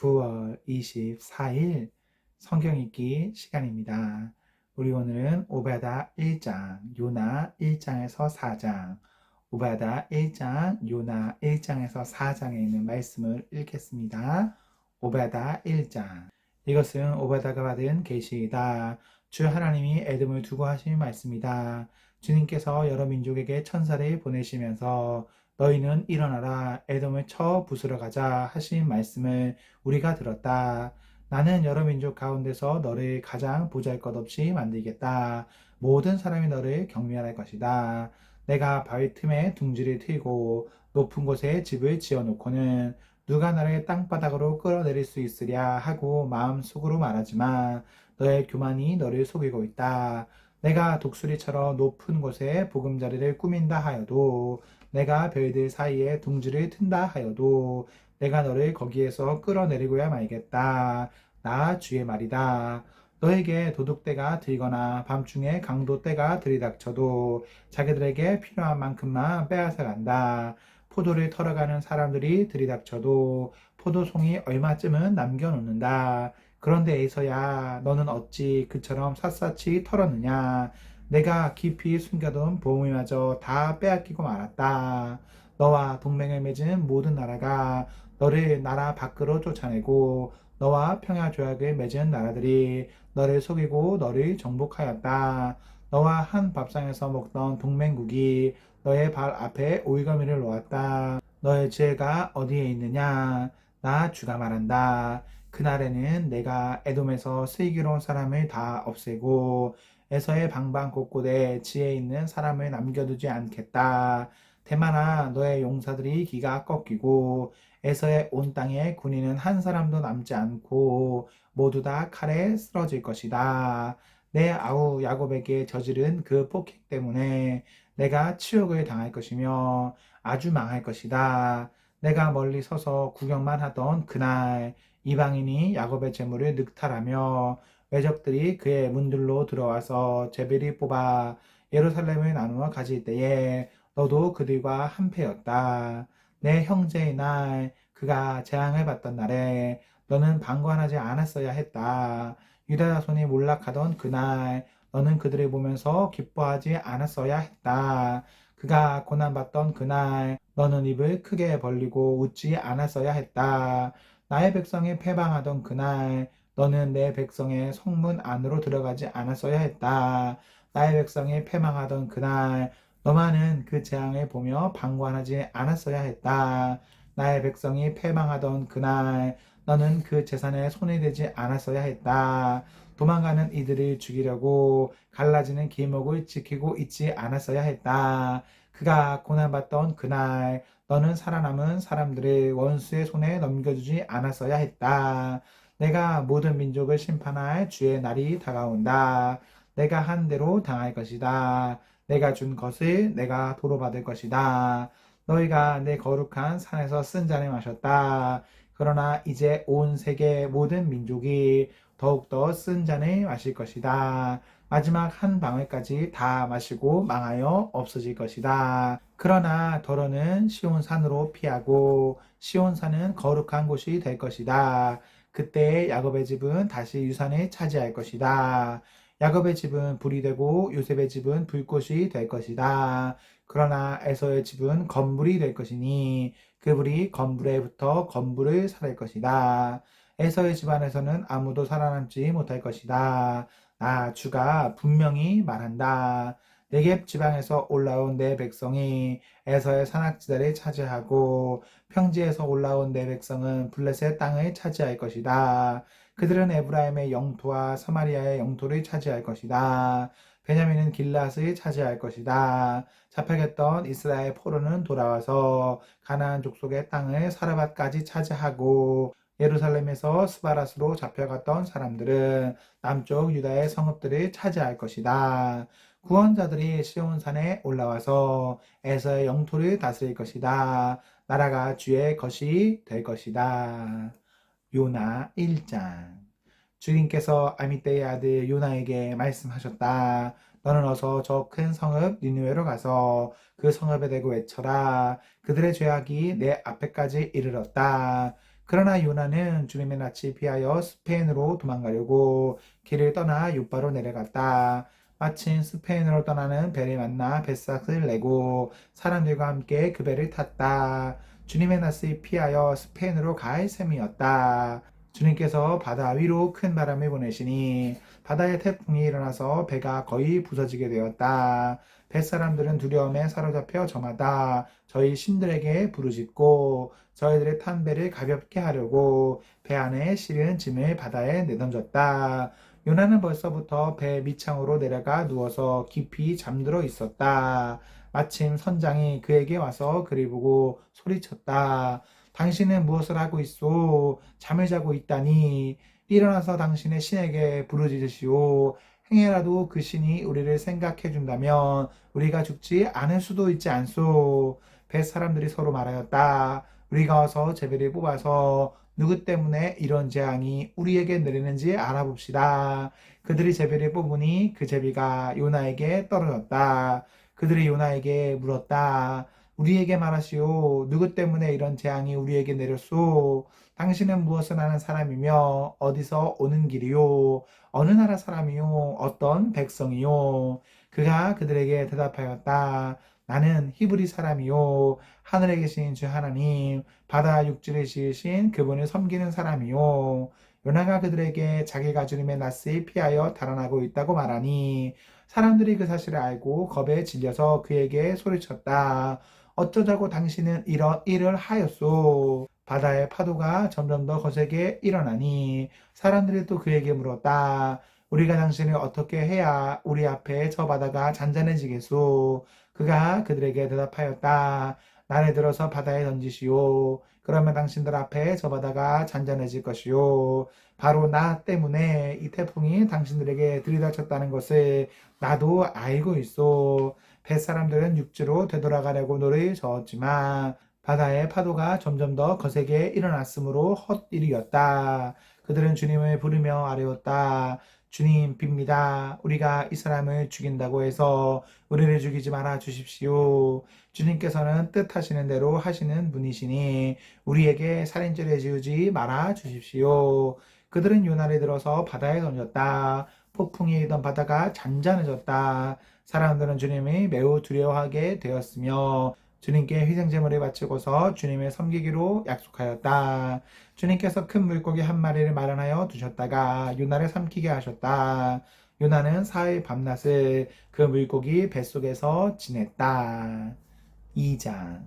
9월 24일 성경 읽기 시간입니다. 우리 오늘은 오베다 1장, 요나 1장에서 4장, 오베다 1장, 요나 1장에서 4장에 있는 말씀을 읽겠습니다. 오베다 1장. 이것은 오베다가 받은 계시이다. 주 하나님이 에돔을 두고 하신 말씀이다. 주님께서 여러 민족에게 천사를 보내시면서 너희는 일어나라 에돔을 쳐 부수러 가자 하신 말씀을 우리가 들었다. 나는 여러 민족 가운데서 너를 가장 보잘것없이 만들겠다. 모든 사람이 너를 경멸할 것이다. 내가 바위 틈에 둥지를 트이고 높은 곳에 집을 지어놓고는 누가 나를 땅바닥으로 끌어내릴 수 있으랴 하고 마음속으로 말하지만 너의 교만이 너를 속이고 있다. 내가 독수리처럼 높은 곳에 보금자리를 꾸민다 하여도 내가 별들 사이에 둥지를 튼다 하여도 내가 너를 거기에서 끌어내리고야 말겠다. 나 주의 말이다. 너에게 도둑떼가 들거나 밤중에 강도떼가 들이닥쳐도 자기들에게 필요한 만큼만 빼앗아 간다. 포도를 털어가는 사람들이 들이닥쳐도 포도송이 얼마쯤은 남겨놓는다. 그런데 에서야 너는 어찌 그처럼 샅샅이 털었느냐. 내가 깊이 숨겨둔 보물마저 다 빼앗기고 말았다. 너와 동맹을 맺은 모든 나라가 너를 나라 밖으로 쫓아내고 너와 평화조약을 맺은 나라들이 너를 속이고 너를 정복하였다. 너와 한 밥상에서 먹던 동맹국이 너의 발 앞에 오이거미를 놓았다. 너의 죄가 어디에 있느냐? 나 주가 말한다. 그날에는 내가 에돔에서 슬기로운 사람을 다 없애고 에서의 방방곳곳에 지혜 있는 사람을 남겨두지 않겠다. 대만아 너의 용사들이 기가 꺾이고 에서의 온 땅에 군인은 한 사람도 남지 않고 모두 다 칼에 쓰러질 것이다. 내 아우 야곱에게 저지른 그 폭행 때문에 내가 치욕을 당할 것이며 아주 망할 것이다. 내가 멀리 서서 구경만 하던 그날 이방인이 야곱의 재물을 늑탈하며 외적들이 그의 문들로 들어와서 제비를 뽑아 예루살렘을 나누어 가질 때에 너도 그들과 한패였다. 내 형제의 날 그가 재앙을 받던 날에 너는 방관하지 않았어야 했다. 유다 자손이 몰락하던 그날 너는 그들을 보면서 기뻐하지 않았어야 했다. 그가 고난받던 그날 너는 입을 크게 벌리고 웃지 않았어야 했다. 나의 백성이 패방하던 그날 너는 내 백성의 성문 안으로 들어가지 않았어야 했다. 나의 백성이 패망하던 그날 너만은 그 재앙을 보며 방관하지 않았어야 했다. 나의 백성이 패망하던 그날 너는 그 재산에 손이 되지 않았어야 했다. 도망가는 이들을 죽이려고 갈라지는 길목을 지키고 있지 않았어야 했다. 그가 고난받던 그날 너는 살아남은 사람들을 원수의 손에 넘겨주지 않았어야 했다. 내가 모든 민족을 심판할 주의 날이 다가온다. 내가 한 대로 당할 것이다. 내가 준 것을 내가 도로받을 것이다. 너희가 내 거룩한 산에서 쓴 잔을 마셨다. 그러나 이제 온 세계 모든 민족이 더욱더 쓴 잔을 마실 것이다. 마지막 한 방울까지 다 마시고 망하여 없어질 것이다. 그러나 더러는 시온산으로 피하고 시온산은 거룩한 곳이 될 것이다. 그때 야곱의 집은 다시 유산을 차지할 것이다. 야곱의 집은 불이 되고 요셉의 집은 불꽃이 될 것이다. 그러나 에서의 집은 건불이 될 것이니 그 불이 건불에 붙어 건불을 살할 것이다. 에서의 집안에서는 아무도 살아남지 못할 것이다. 나 주가 분명히 말한다. 네겝 지방에서 올라온 내 백성이 에서의 산악지대를 차지하고 평지에서 올라온 내 백성은 블레셋 땅을 차지할 것이다. 그들은 에브라임의 영토와 사마리아의 영토를 차지할 것이다. 베냐민은 길앗을 차지할 것이다. 잡혀갔던 이스라엘 포로는 돌아와서 가나안 족속의 땅을 사르밧까지 차지하고 예루살렘에서 스바랏으로 잡혀갔던 사람들은 남쪽 유다의 성읍들을 차지할 것이다. 구원자들이 시온산에 올라와서 에서의 영토를 다스릴 것이다. 나라가 주의 것이 될 것이다. 요나 1장. 주님께서 아미떼의 아들 요나에게 말씀하셨다. 너는 어서 저 큰 성읍 니느웨로 가서 그 성읍에 대고 외쳐라. 그들의 죄악이 내 앞에까지 이르렀다. 그러나 요나는 주님의 낯을 피하여 스페인으로 도망가려고 길을 떠나 요바로 내려갔다. 마침 스페인으로 떠나는 배를 만나 뱃삭을 내고 사람들과 함께 그 배를 탔다. 주님의 낯을 피하여 스페인으로 갈 셈이었다. 주님께서 바다 위로 큰 바람을 보내시니 바다에 태풍이 일어나서 배가 거의 부서지게 되었다. 뱃사람들은 두려움에 사로잡혀 저마다 저희 신들에게 부르짖고 저희들의 탄 배를 가볍게 하려고 배 안에 실은 짐을 바다에 내던졌다. 요나는 벌써부터 배 밑창으로 내려가 누워서 깊이 잠들어 있었다. 마침 선장이 그에게 와서 그를 보고 소리쳤다. 당신은 무엇을 하고 있소? 잠을 자고 있다니. 일어나서 당신의 신에게 부르짖으시오. 행여라도 그 신이 우리를 생각해 준다면 우리가 죽지 않을 수도 있지 않소. 배 사람들이 서로 말하였다. 우리가 와서 제비를 뽑아서 누구 때문에 이런 재앙이 우리에게 내리는지 알아봅시다. 그들이 제비를 뽑으니 그 제비가 요나에게 떨어졌다. 그들이 요나에게 물었다. 우리에게 말하시오. 누구 때문에 이런 재앙이 우리에게 내렸소? 당신은 무엇을 하는 사람이며 어디서 오는 길이요? 어느 나라 사람이요? 어떤 백성이요? 그가 그들에게 대답하였다. 나는 히브리 사람이요. 하늘에 계신 주 하나님, 바다 육지를 지으신 그분을 섬기는 사람이요. 요나가 그들에게 자기가 주님의 낯을 피하여 달아나고 있다고 말하니 사람들이 그 사실을 알고 겁에 질려서 그에게 소리쳤다. 어쩌자고 당신은 이런 일을 하였소? 바다의 파도가 점점 더 거세게 일어나니 사람들이 또 그에게 물었다. 우리가 당신을 어떻게 해야 우리 앞에 저 바다가 잔잔해지겠소? 그가 그들에게 대답하였다. 나를 들어서 바다에 던지시오. 그러면 당신들 앞에 저 바다가 잔잔해질 것이요. 바로 나 때문에 이 태풍이 당신들에게 들이닥쳤다는 것을 나도 알고 있소. 뱃사람들은 육지로 되돌아가려고 노를 저었지만 바다의 파도가 점점 더 거세게 일어났으므로 헛일이었다. 그들은 주님을 부르며 아뢰었다. 주님 빕니다. 우리가 이 사람을 죽인다고 해서 우리를 죽이지 말아 주십시오. 주님께서는 뜻하시는 대로 하시는 분이시니 우리에게 살인죄를 지우지 말아 주십시오. 그들은 요나를 들어서 바다에 던졌다. 폭풍이 일던 바다가 잔잔해졌다. 사람들은 주님이 매우 두려워하게 되었으며 주님께 희생제물을 바치고서 주님을 섬기기로 약속하였다. 주님께서 큰 물고기 한 마리를 마련하여 두셨다가 요나를 삼키게 하셨다. 요나는 사흘 밤낮을 그 물고기 뱃속에서 지냈다. 2장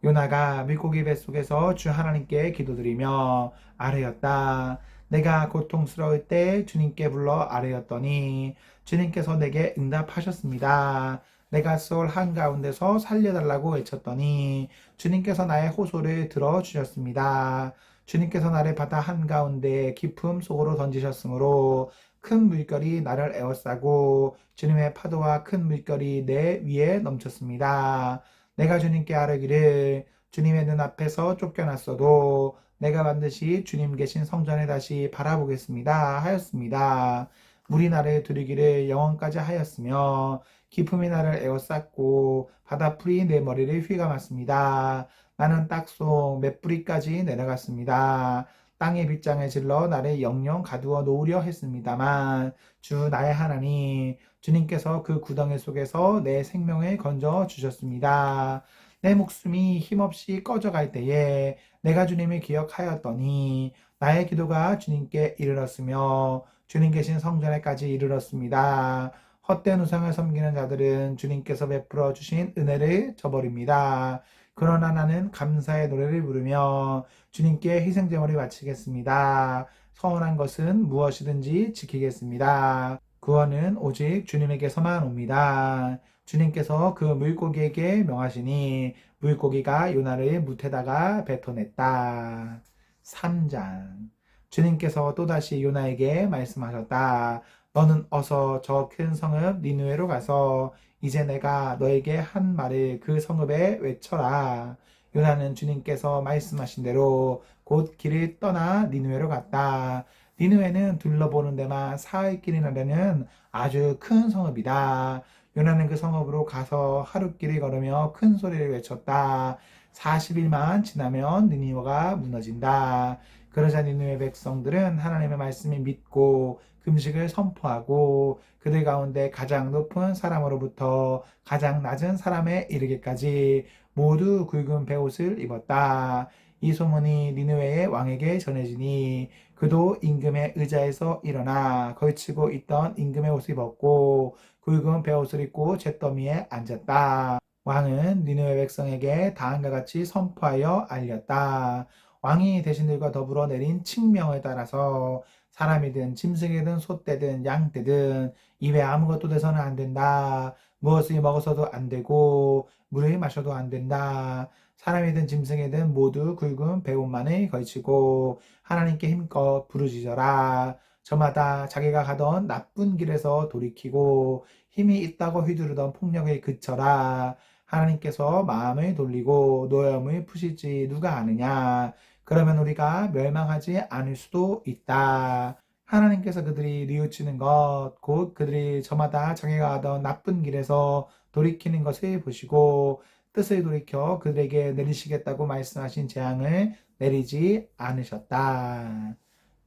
요나가 물고기 뱃속에서 주 하나님께 기도드리며 아뢰었다. 내가 고통스러울 때 주님께 불러 아뢰었더니 주님께서 내게 응답하셨습니다. 내가 수월 한가운데서 살려달라고 외쳤더니 주님께서 나의 호소를 들어주셨습니다. 주님께서 나를 바다 한가운데 깊음 속으로 던지셨으므로 큰 물결이 나를 에워싸고 주님의 파도와 큰 물결이 내 위에 넘쳤습니다. 내가 주님께 아뢰기를 주님의 눈앞에서 쫓겨났어도 내가 반드시 주님 계신 성전에 다시 바라보겠습니다 하였습니다. 물이 나를 두르기를 영원까지 하였으며 기품이 나를 에워쌌고 바다풀이 내 머리를 휘감았습니다. 나는 딱속 몇 뿌리까지 내려갔습니다. 땅의 빗장에 질러 나를 영영 가두어 놓으려 했습니다만 주 나의 하나님 주님께서 그 구덩이 속에서 내 생명을 건져 주셨습니다. 내 목숨이 힘없이 꺼져갈 때에 내가 주님을 기억하였더니 나의 기도가 주님께 이르렀으며 주님 계신 성전에까지 이르렀습니다. 헛된 우상을 섬기는 자들은 주님께서 베풀어 주신 은혜를 저버립니다. 그러나 나는 감사의 노래를 부르며 주님께 희생제물을 바치겠습니다. 서운한 것은 무엇이든지 지키겠습니다. 구원은 오직 주님에게서만 옵니다. 주님께서 그 물고기에게 명하시니 물고기가 요나를 무태다가 뱉어냈다. 3장 주님께서 또다시 요나에게 말씀하셨다. 너는 어서 저 큰 성읍 니느웨로 가서 이제 내가 너에게 한 말을 그 성읍에 외쳐라. 요나는 주님께서 말씀하신 대로 곧 길을 떠나 니느웨로 갔다. 니느웨는 둘러보는 데만 사흘길이나 되는 아주 큰 성읍이다. 요나는 그 성읍으로 가서 하룻길을 걸으며 큰 소리를 외쳤다. 40일만 지나면 니느웨가 무너진다. 그러자 니느웨 백성들은 하나님의 말씀을 믿고 금식을 선포하고 그들 가운데 가장 높은 사람으로부터 가장 낮은 사람에 이르기까지 모두 굵은 베옷을 입었다. 이 소문이 니느웨의 왕에게 전해지니 그도 임금의 의자에서 일어나 걸치고 있던 임금의 옷을 입었고 굵은 베옷을 입고 잿더미에 앉았다. 왕은 니느웨 백성에게 다음과 같이 선포하여 알렸다. 왕이 대신들과 더불어 내린 칙명을 따라서 사람이든 짐승이든 소떼든 양떼든 입에 아무것도 대서는 안 된다. 무엇을 먹어서도 안 되고 물을 마셔도 안 된다. 사람이든 짐승이든 모두 굵은 배옷만을 걸치고 하나님께 힘껏 부르짖어라. 저마다 자기가 가던 나쁜 길에서 돌이키고 힘이 있다고 휘두르던 폭력을 그쳐라. 하나님께서 마음을 돌리고 노여움을 푸실지 누가 아느냐. 그러면 우리가 멸망하지 않을 수도 있다. 하나님께서 그들이 뉘우치는 것, 곧 그들이 저마다 자기가 하던 나쁜 길에서 돌이키는 것을 보시고 뜻을 돌이켜 그들에게 내리시겠다고 말씀하신 재앙을 내리지 않으셨다.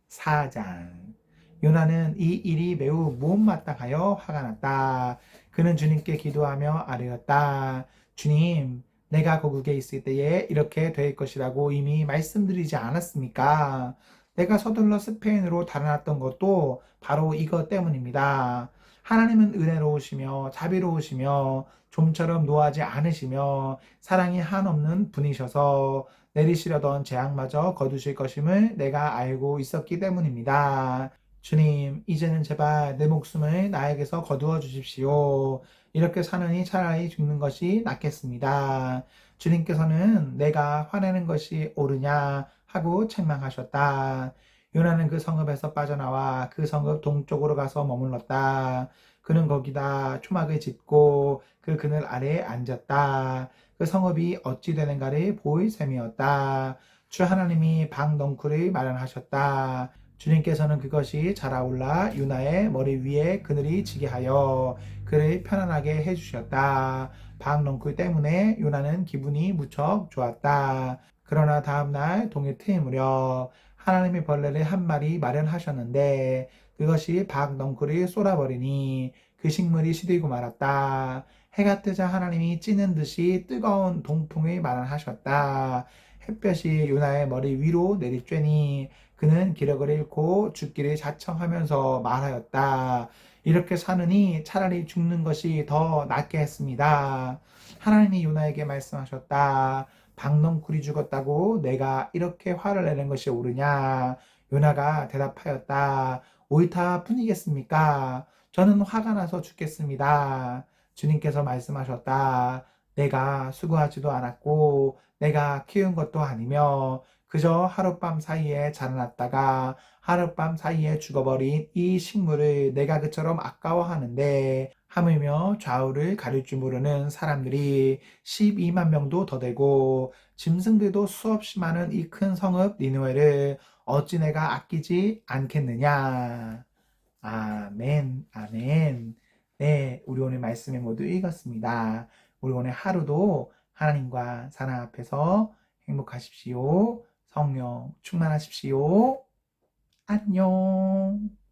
4장. 요나는 이 일이 매우 못마땅하여 화가 났다. 그는 주님께 기도하며 아뢰었다. 주님, 내가 거국에 있을 때에 이렇게 될 것이라고 이미 말씀드리지 않았습니까? 내가 서둘러 스페인으로 달아났던 것도 바로 이것 때문입니다. 하나님은 은혜로우시며 자비로우시며 좀처럼 노하지 않으시며 사랑이 한없는 분이셔서 내리시려던 재앙마저 거두실 것임을 내가 알고 있었기 때문입니다. 주님, 이제는 제발 내 목숨을 나에게서 거두어 주십시오. 이렇게 사느니 차라리 죽는 것이 낫겠습니다. 주님께서는 내가 화내는 것이 옳으냐 하고 책망하셨다. 요나는 그 성읍에서 빠져나와 그 성읍 동쪽으로 가서 머물렀다. 그는 거기다 초막을 짓고 그 그늘 아래에 앉았다. 그 성읍이 어찌 되는가를 볼 셈이었다. 주 하나님이 방넝쿨을 마련하셨다. 주님께서는 그것이 자라올라 유나의 머리 위에 그늘이 지게 하여 그를 편안하게 해주셨다. 방넝쿨 때문에 유나는 기분이 무척 좋았다. 그러나 다음날 동해 트일 무렵 하나님이 벌레를 한 마리 마련하셨는데 그것이 박넝쿨을 쏟아버리니 그 식물이 시들고 말았다. 해가 뜨자 하나님이 찌는 듯이 뜨거운 동풍을 마련하셨다. 햇볕이 요나의 머리 위로 내리쬐니 그는 기력을 잃고 죽기를 자청하면서 말하였다. 이렇게 사느니 차라리 죽는 것이 더 낫게 했습니다. 하나님이 요나에게 말씀하셨다. 박넝쿨이 죽었다고 내가 이렇게 화를 내는 것이 옳으냐? 요나가 대답하였다. 옳다 뿐이겠습니까? 저는 화가 나서 죽겠습니다. 주님께서 말씀하셨다. 내가 수고하지도 않았고 내가 키운 것도 아니며 그저 하룻밤 사이에 자라났다가 하룻밤 사이에 죽어버린 이 식물을 내가 그처럼 아까워하는데 하물며 좌우를 가릴 줄 모르는 사람들이 12만 명도 더 되고 짐승들도 수없이 많은 이 큰 성읍 니느웨를 어찌 내가 아끼지 않겠느냐. 아멘, 아멘. 네, 우리 오늘 말씀을 모두 읽었습니다. 우리 오늘 하루도 하나님과 사랑 앞에서 행복하십시오. 성령 충만하십시오. 안녕.